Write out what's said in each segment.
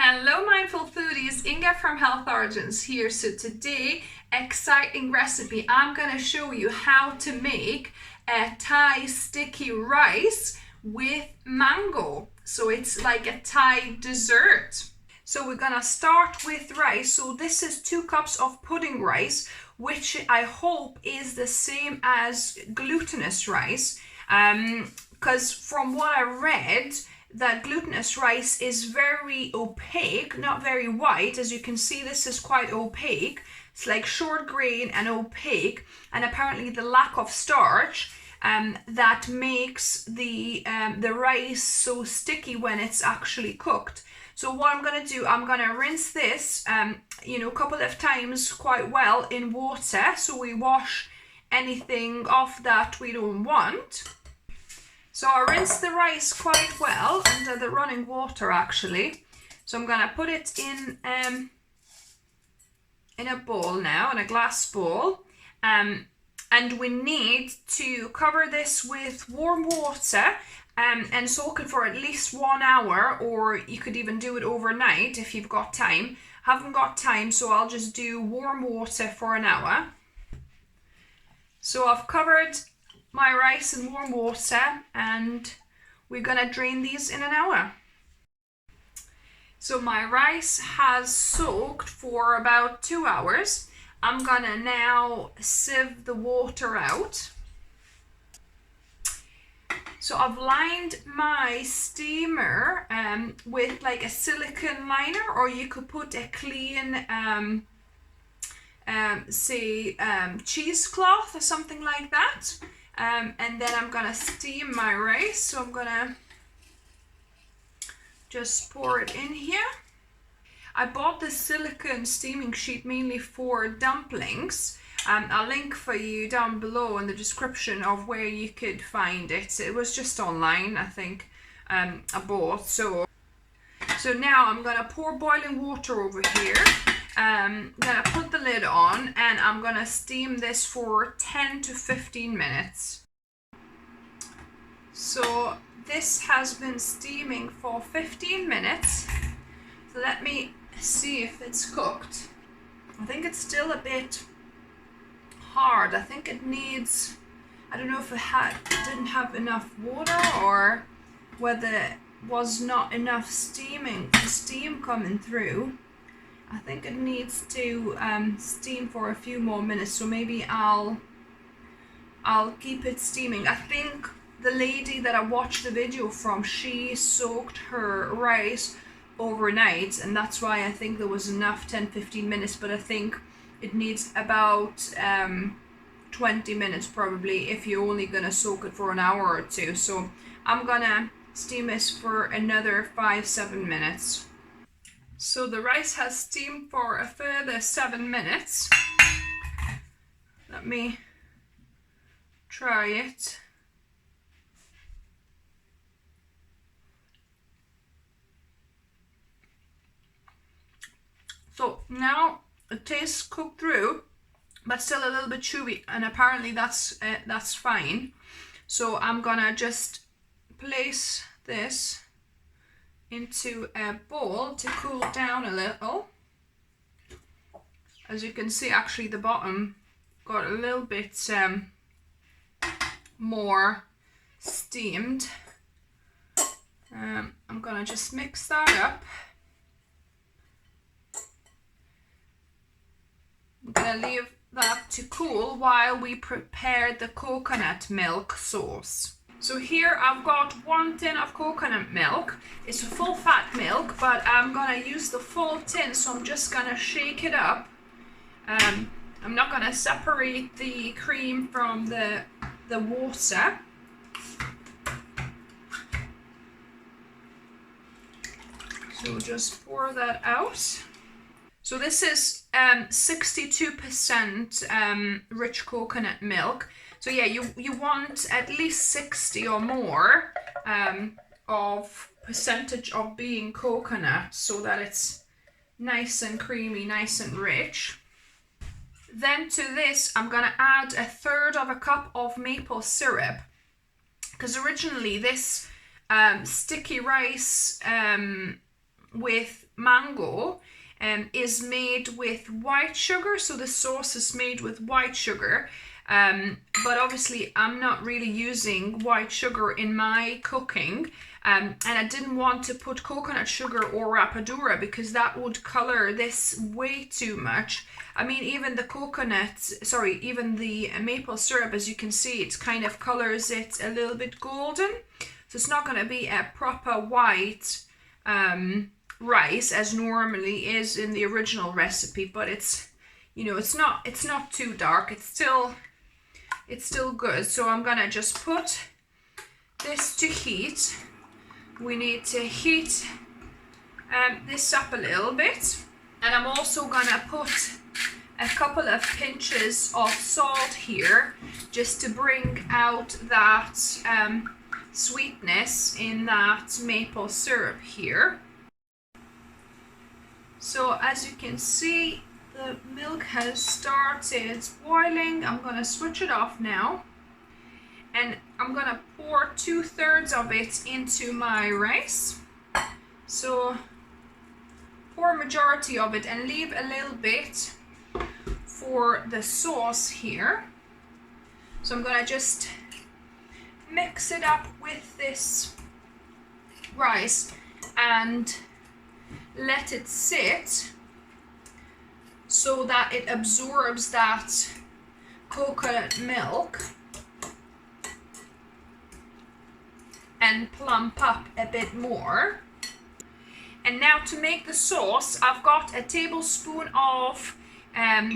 Hello mindful foodies, Inga from Health Origins here. So today, exciting recipe. I'm going to show you how to make a Thai sticky rice with mango. So it's like a Thai dessert. So we're going to start with rice. So this is 2 cups of pudding rice, which I hope is the same as glutinous rice. Because from what I read, that glutinous rice is very opaque, not very white. As you can see, this is quite opaque. It's like short grain and opaque, and apparently the lack of starch that makes the rice so sticky when it's actually cooked. So what I'm going to do, I'm going to rinse this a couple of times quite well in water, so we wash anything off that we don't want. So I rinse the rice quite well under the running water actually. So I'm going to put it in a bowl now, in a glass bowl. And we need to cover this with warm water and soak it for at least 1 hour, or you could even do it overnight if you've got time. Haven't got time, so I'll just do warm water for an hour. So I've covered my rice in warm water and we're gonna drain these in an hour. So my rice has soaked for about 2 hours. I'm gonna now sieve the water out. So I've lined my steamer with like a silicone liner, or you could put a clean cheesecloth or something like that. And then I'm gonna steam my rice. So I'm gonna just pour it in here. I bought this silicone steaming sheet mainly for dumplings. I'll link for you down below in the description of where you could find it. It was just online, I think, I bought. So now I'm gonna pour boiling water over here. I'm gonna put the lid on and I'm gonna steam this for 10 to 15 minutes. So this has been steaming for 15 minutes. So let me see if it's cooked. I think it's still a bit hard. I think it needs, I don't know if it didn't have enough water, or whether it was not enough steam coming through. I think it needs to steam for a few more minutes, so maybe I'll keep it steaming. I think the lady that I watched the video from, she soaked her rice overnight, and that's why I think there was enough 10-15 minutes, but I think it needs about 20 minutes probably if you're only gonna soak it for an hour or two. So I'm gonna steam this for another 5-7 minutes. So the rice has steamed for a further 7 minutes. Let me try it. So now it tastes cooked through, but still a little bit chewy, and apparently that's fine. So I'm gonna just place this into a bowl to cool down a little. As you can see, actually the bottom got a little bit more steamed. I'm gonna just mix that up. I'm gonna leave that to cool while we prepare the coconut milk sauce. So here I've got 1 tin of coconut milk. It's a full fat milk, but I'm gonna use the full tin, so I'm just gonna shake it up. I'm not gonna separate the cream from the water. So just pour that out. So this is 62% rich coconut milk. So yeah, you want at least 60 or more of percentage of being coconut, so that it's nice and creamy, nice and rich. Then to this, I'm gonna add 1/3 cup of maple syrup, because originally this sticky rice with mango is made with white sugar. So the sauce is made with white sugar. But obviously I'm not really using white sugar in my cooking. And I didn't want to put coconut sugar or rapadura because that would color this way too much. I mean, even the maple syrup, as you can see, it kind of colors it a little bit golden. So it's not going to be a proper white rice as normally is in the original recipe, but it's, you know, it's not too dark. It's still good. So I'm going to just put this to heat. We need to heat this up a little bit, and I'm also gonna put a couple of pinches of salt here just to bring out that sweetness in that maple syrup here. So as you can see, the milk has started boiling. I'm gonna switch it off now. And I'm gonna pour 2/3 of it into my rice. So pour majority of it and leave a little bit for the sauce here. So I'm gonna just mix it up with this rice and let it sit so that it absorbs that coconut milk and plump up a bit more. And now to make the sauce, I've got a tablespoon of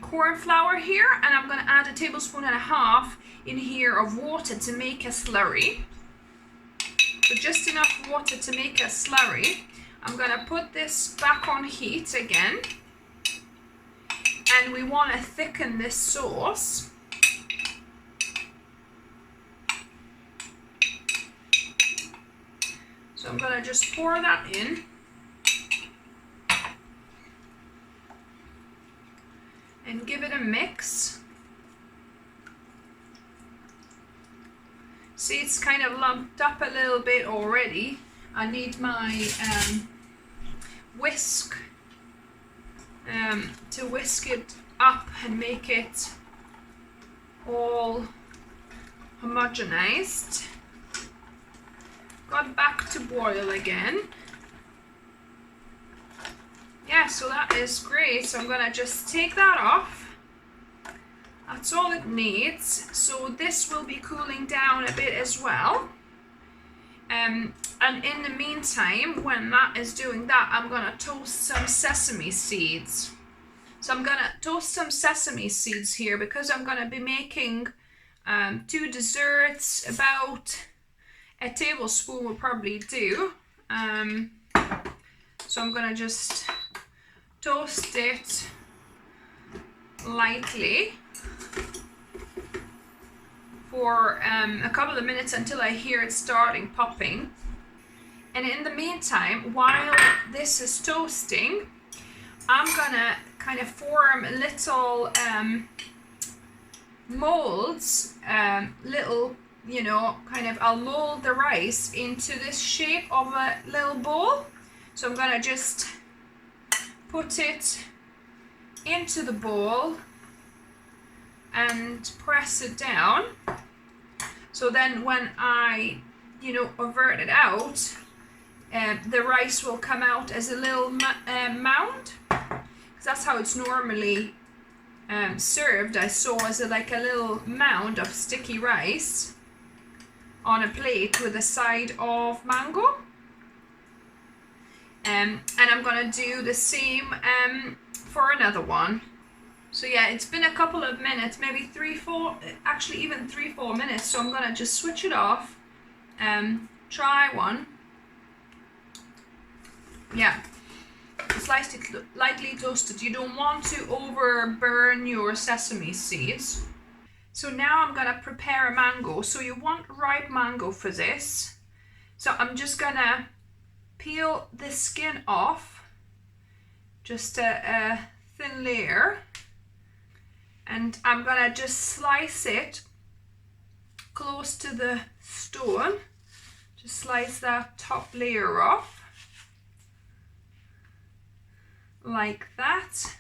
corn flour here, and I'm going to add 1.5 tablespoons in here of water to make a slurry. So just enough water to make a slurry. I'm going to put this back on heat again, and we want to thicken this sauce. So I'm going to just pour that in. And give it a mix. See, it's kind of lumped up a little bit already. I need my whisk to whisk it up and make it all homogenized. Got back to boil again. Yeah, so that is great. So I'm gonna just take that off. That's all it needs. So this will be cooling down a bit as well. And in the meantime, when that is doing that, I'm gonna toast some sesame seeds. So I'm gonna toast some sesame seeds here because I'm gonna be making 2 desserts. About 1 tablespoon will probably do. So I'm gonna just toast it lightly for a couple of minutes until I hear it starting popping. And in the meantime, while this is toasting, I'm gonna kind of form little molds, little, you know, I'll mold the rice into this shape of a little bowl. So I'm gonna just put it into the bowl and press it down. So then when I, you know, avert it out, the rice will come out as a little mound. Because that's how it's normally served. I saw as like a little mound of sticky rice on a plate with a side of mango. And I'm gonna do the same for another one. So yeah, it's been a couple of minutes, maybe 3-4, actually even 3-4 minutes. So I'm gonna just switch it off. Try one. Yeah, it's lightly toasted. You don't want to over burn your sesame seeds. So now I'm gonna prepare a mango. So you want ripe mango for this. So I'm just gonna peel the skin off, just a thin layer, and I'm gonna just slice it close to the stone. Just slice that top layer off. like that.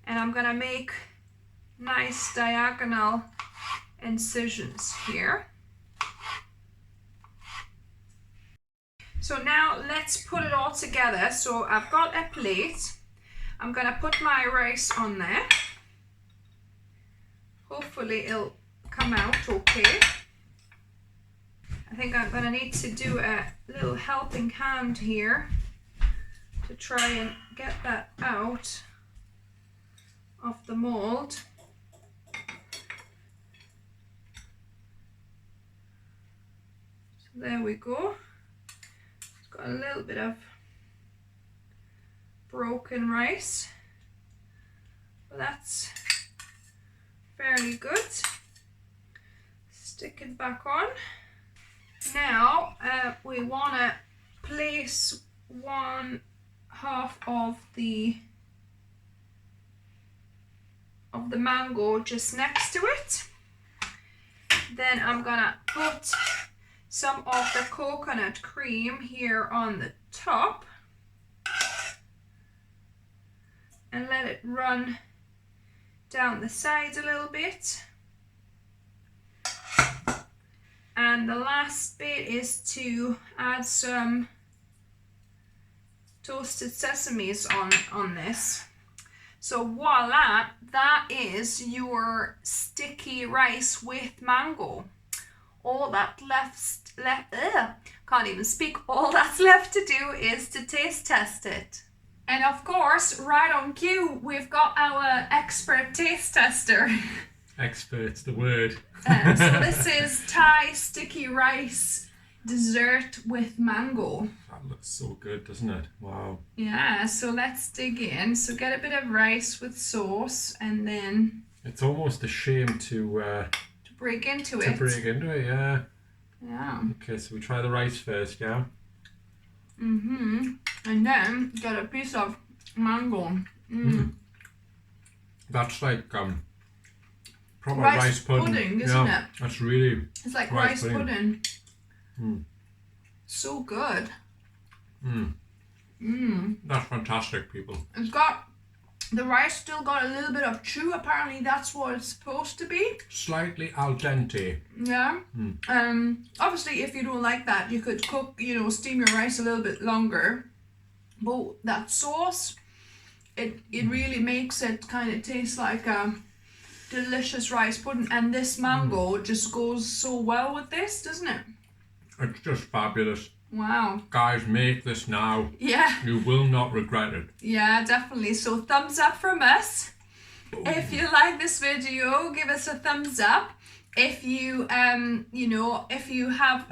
And I'm gonna make nice diagonal incisions here. So now let's put it all together. So I've got a plate. I'm gonna put my rice on there. Hopefully it'll come out okay. I think I'm gonna need to do a little helping hand here to try and get that out of the mold. So there we go. It's got a little bit of broken rice, but that's fairly good. Stick it back on. Now we want to place 1/2 of the mango just next to it. Then I'm gonna put some of the coconut cream here on the top and let it run down the sides a little bit. And the last bit is to add some toasted sesames on this. So voila, that is your sticky rice with mango. All that can't even speak. All that's left to do is to taste test it. And of course, right on cue, we've got our expert taste tester. Expert's the word. So this is Thai sticky rice dessert with mango. That looks so good, doesn't it? Wow. Yeah, so let's dig in. So get a bit of rice with sauce, and then it's almost a shame to break into it. To break into it, yeah. Yeah. Okay, so we try the rice first, yeah? And then get a piece of mango. That's like proper rice pudding, isn't it? That's really... It's like rice pudding. So good. That's fantastic, people. It's got... The rice still got a little bit of chew. Apparently that's what it's supposed to be. Slightly al dente. Yeah. Obviously, if you don't like that, you could cook, steam your rice a little bit longer. But that sauce, it really makes it kind of taste like a delicious rice pudding. And this mango just goes so well with this, doesn't it? It's just fabulous. Wow. Guys, make this now. Yeah. You will not regret it. Yeah, definitely. So thumbs up from us. If you like this video, give us a thumbs up. If you, if you have...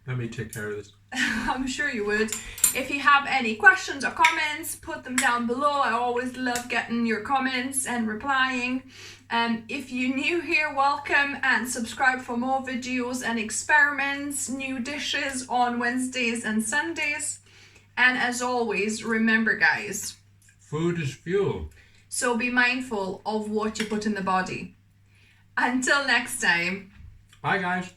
Let me take care of this. I'm sure you would. If you have any questions or comments, put them down below. I always love getting your comments and replying. If you're new here, welcome, and subscribe for more videos and experiments, new dishes on Wednesdays and Sundays. And as always, remember guys, food is fuel. So be mindful of what you put in the body. Until next time. Bye guys.